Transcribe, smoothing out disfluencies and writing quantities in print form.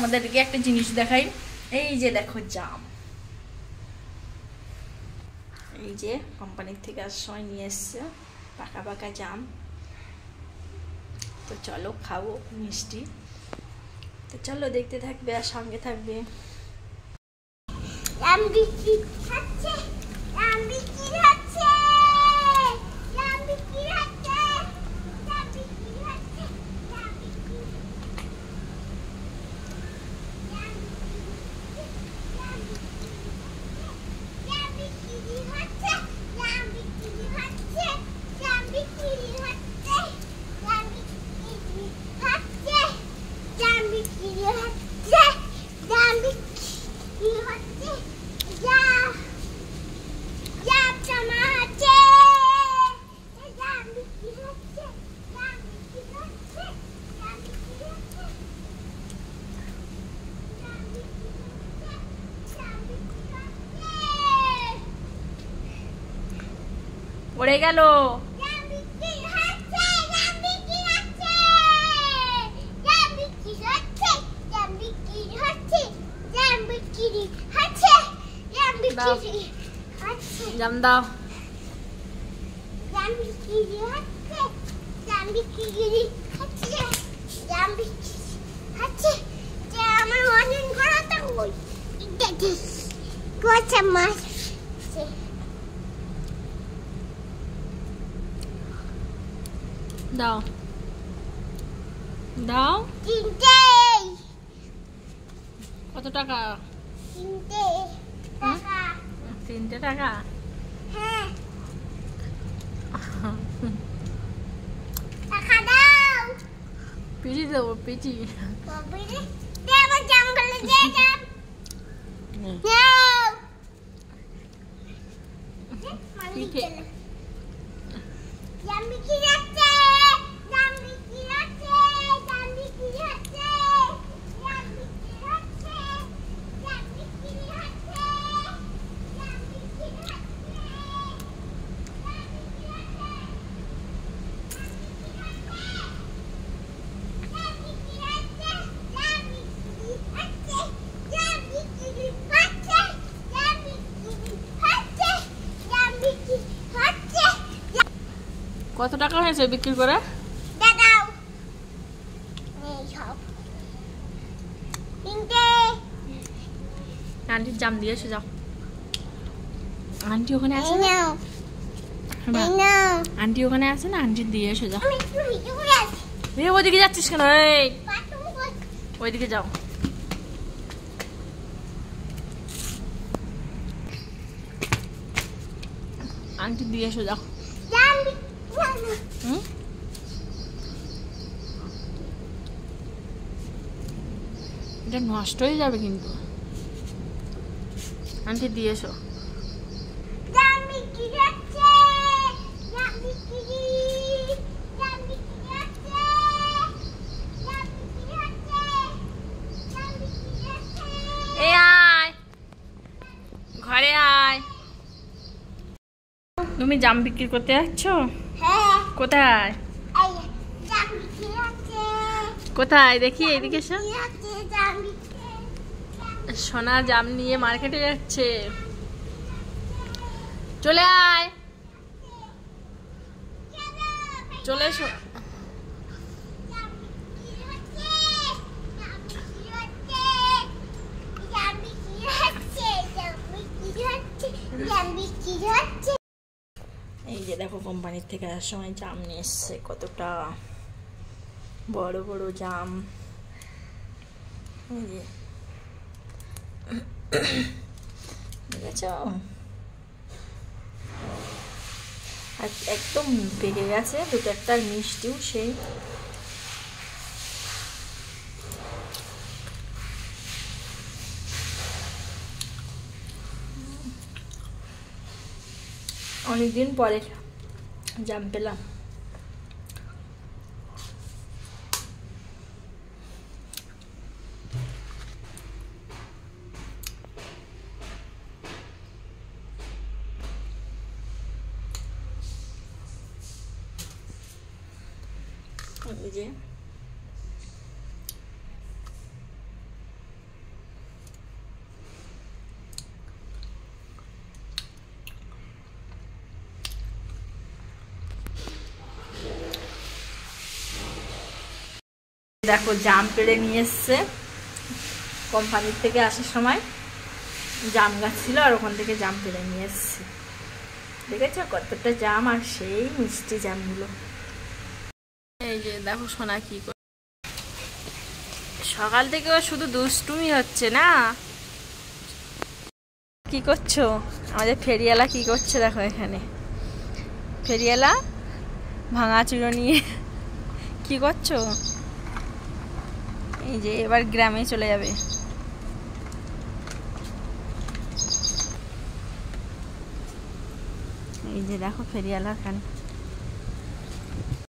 আমাদেরকে একটা জিনিস দেখাই, এই যে দেখো জাম, এই যে কোম্পানির থেকে আসার সময় নিয়ে এসছে পাকা পাকা জাম। তো চলো খাবো মিষ্টি, তো চলো দেখতে থাকবে আর সঙ্গে থাকবে। পড়ে গেল, জাম দাও। দাও দাও। কত টাকা? 3 টাকা। হ্যাঁ, টাকা দাও। পিটি দেবো, পিটি। পিঠে কত টাকা হয়েছে বিক্রি করে? আন্টির জাম দিয়ে এসে যাও। আন্টি ওখানে আছে না? আন্টি ওখানে আছে না, আন্টি দিয়ে এসে যাও। ওইদিকে যাচ্ছিস কেন? ওইদিকে যাও। আন্টি দিয়ে এসে যাও। এটা নষ্ট হয়ে যাবে কিন্তু। আন্টি দিয়ে এসো। ঘরে আয়। তুমি জাম বিক্রি করতে যাচ্ছ? কোথায় কোথায় দেখি, এদিকে এসো। সোনা জাম নিয়ে মার্কেটে যাচ্ছে। চলে আয়, চলে এসো। এই যে দেখো কোম্পানির থেকে আসার সময় জাম নিয়ে এসছে, কতটা বড় বড় জাম। এই যে দেখেছ, একদম পেকে গেছে, দুটো একটা মিষ্টিও সেই। অনেকদিন পরে জাম পেলাম। যে দেখো জাম পেড়ে নিয়ে এসছে কোম্পানির থেকে আসার সময়। জাম গাছ ছিল আর ওখান থেকে জাম পেড়ে নিয়ে এসছে। দেখেছো কতটা জাম, আর সেই মিষ্টি জামগুলো। এই যে দেখো সোনা কি করে, সকাল থেকে শুধু দুষ্টুমি হচ্ছে না। কি করছো? আমাদের ফেরিওয়ালা কি করছে দেখো, এখানে ফেরিওয়ালা ভাঙা চুড়ো নিয়ে কি করছো? এই যে এবার গ্রামে চলে যাবে। এই যে দেখো ফেরিওয়ালা খান।